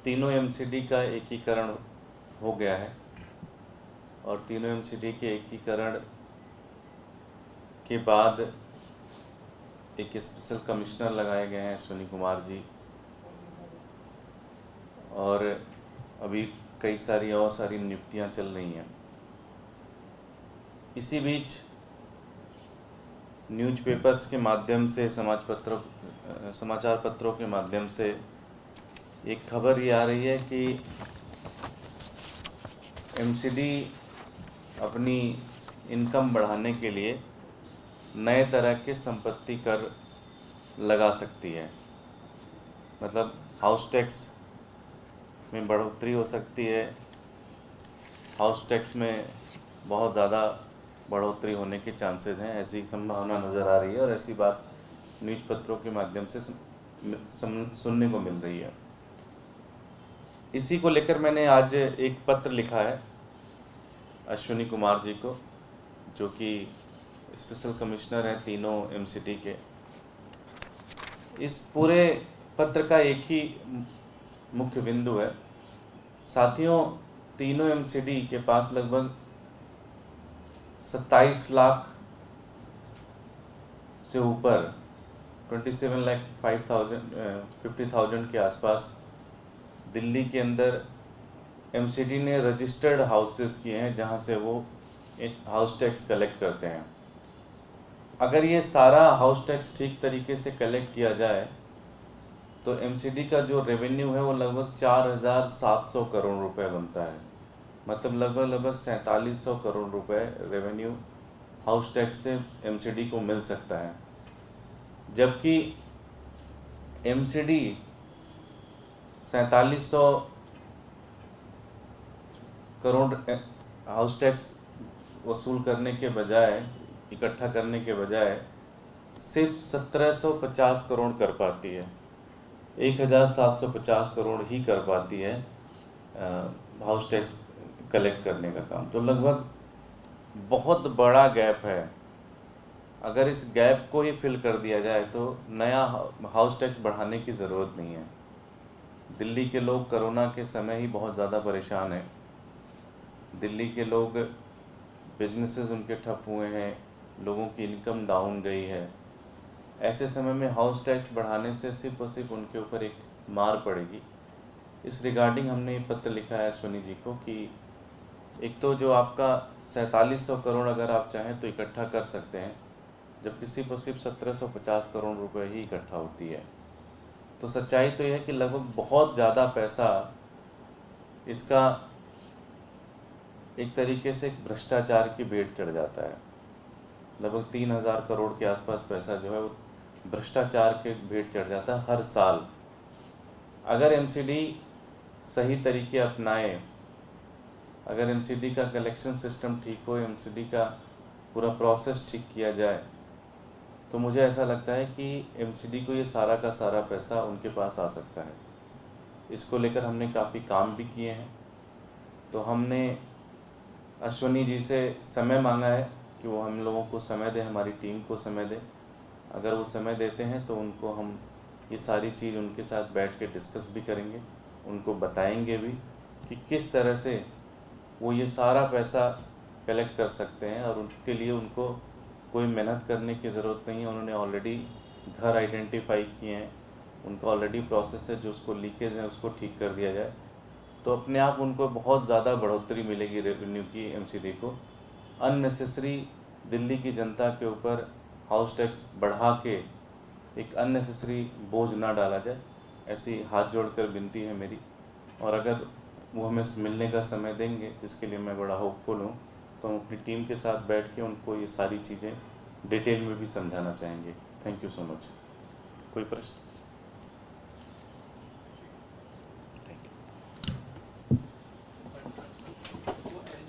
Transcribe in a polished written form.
तीनों एमसीडी का एकीकरण हो गया है और तीनों एमसीडी के एकीकरण के बाद एक स्पेशल कमिश्नर लगाए गए हैं अश्विनी कुमार जी, और अभी कई सारी नियुक्तियां चल रही हैं। इसी बीच न्यूज़पेपर्स के माध्यम से, समाचार पत्रों के माध्यम से एक खबर ये आ रही है कि एमसीडी अपनी इनकम बढ़ाने के लिए नए तरह के संपत्ति कर लगा सकती है। मतलब हाउस टैक्स में बढ़ोतरी हो सकती है, हाउस टैक्स में बहुत ज़्यादा बढ़ोतरी होने के चांसेस हैं, ऐसी संभावना नज़र आ रही है और ऐसी बात न्यूज़ पत्रों के माध्यम से सुनने को मिल रही है। इसी को लेकर मैंने आज एक पत्र लिखा है अश्विनी कुमार जी को, जो कि स्पेशल कमिश्नर हैं तीनों एमसीडी के। इस पूरे पत्र का एक ही मुख्य बिंदु है, साथियों, तीनों एमसीडी के पास लगभग 27 लाख से ऊपर 27,50,000 के आसपास दिल्ली के अंदर एमसीडी ने रजिस्टर्ड हाउसेस किए हैं जहां से वो एक हाउस टैक्स कलेक्ट करते हैं। अगर ये सारा हाउस टैक्स ठीक तरीके से कलेक्ट किया जाए तो एमसीडी का जो रेवेन्यू है वो लगभग 4,700 करोड़ रुपए बनता है। मतलब लगभग 4700 करोड़ रुपए रेवेन्यू हाउस टैक्स से एमसीडी को मिल सकता है, जबकि एमसीडी 4700 करोड़ हाउस टैक्स वसूल करने के बजाय, इकट्ठा करने के बजाय सिर्फ 1750 करोड़ कर पाती है, 1750 करोड़ ही कर पाती है हाउस टैक्स कलेक्ट करने का काम। तो लगभग बहुत बड़ा गैप है। अगर इस गैप को ही फिल कर दिया जाए तो नया हाउस टैक्स बढ़ाने की ज़रूरत नहीं है। दिल्ली के लोग कोरोना के समय ही बहुत ज़्यादा परेशान हैं। दिल्ली के लोग, बिजनेसेस उनके ठप हुए हैं, लोगों की इनकम डाउन गई है। ऐसे समय में हाउस टैक्स बढ़ाने से सिर्फ और सिर्फ उनके ऊपर एक मार पड़ेगी। इस रिगार्डिंग हमने पत्र लिखा है अश्विनी जी को कि एक तो जो आपका 4700 करोड़ अगर आप चाहें तो इकट्ठा कर सकते हैं, जबकि सिर्फ और सिर्फ 1750 करोड़ रुपए ही इकट्ठा होती है। तो सच्चाई तो यह है कि लगभग बहुत ज़्यादा पैसा इसका एक तरीके से भ्रष्टाचार की भेंट चढ़ जाता है। लगभग 3000 करोड़ के आसपास पैसा जो है वो भ्रष्टाचार के भेंट चढ़ जाता है हर साल। अगर एमसीडी सही तरीके अपनाए, अगर एमसीडी का कलेक्शन सिस्टम ठीक हो, एमसीडी का पूरा प्रोसेस ठीक किया जाए, तो मुझे ऐसा लगता है कि एमसीडी को ये सारा का सारा पैसा उनके पास आ सकता है। इसको लेकर हमने काफ़ी काम भी किए हैं। तो हमने अश्विनी जी से समय मांगा है कि वो हम लोगों को समय दें, हमारी टीम को समय दें। अगर वो समय देते हैं तो उनको हम ये सारी चीज़ उनके साथ बैठ के डिस्कस भी करेंगे, उनको बताएंगे भी कि किस तरह से वो ये सारा पैसा कलेक्ट कर सकते हैं, और उनके लिए उनको कोई मेहनत करने की ज़रूरत नहीं है। उन्होंने ऑलरेडी घर आइडेंटिफाई किए हैं, उनका ऑलरेडी प्रोसेस है, जो उसको लीकेज है उसको ठीक कर दिया जाए तो अपने आप उनको बहुत ज़्यादा बढ़ोतरी मिलेगी रेवेन्यू की, एमसीडी को। अननेसेसरी दिल्ली की जनता के ऊपर हाउस टैक्स बढ़ा के एक अननेसेसरी बोझ ना डाला जाए, ऐसी हाथ जोड़कर विनती है मेरी। और अगर वो हमें मिलने का समय देंगे, जिसके लिए मैं बड़ा होपफुल हूँ, तो हम अपनी टीम के साथ बैठ के उनको ये सारी चीज़ें डिटेल में भी समझाना चाहेंगे। Thank you so much. कोई प्रश्न?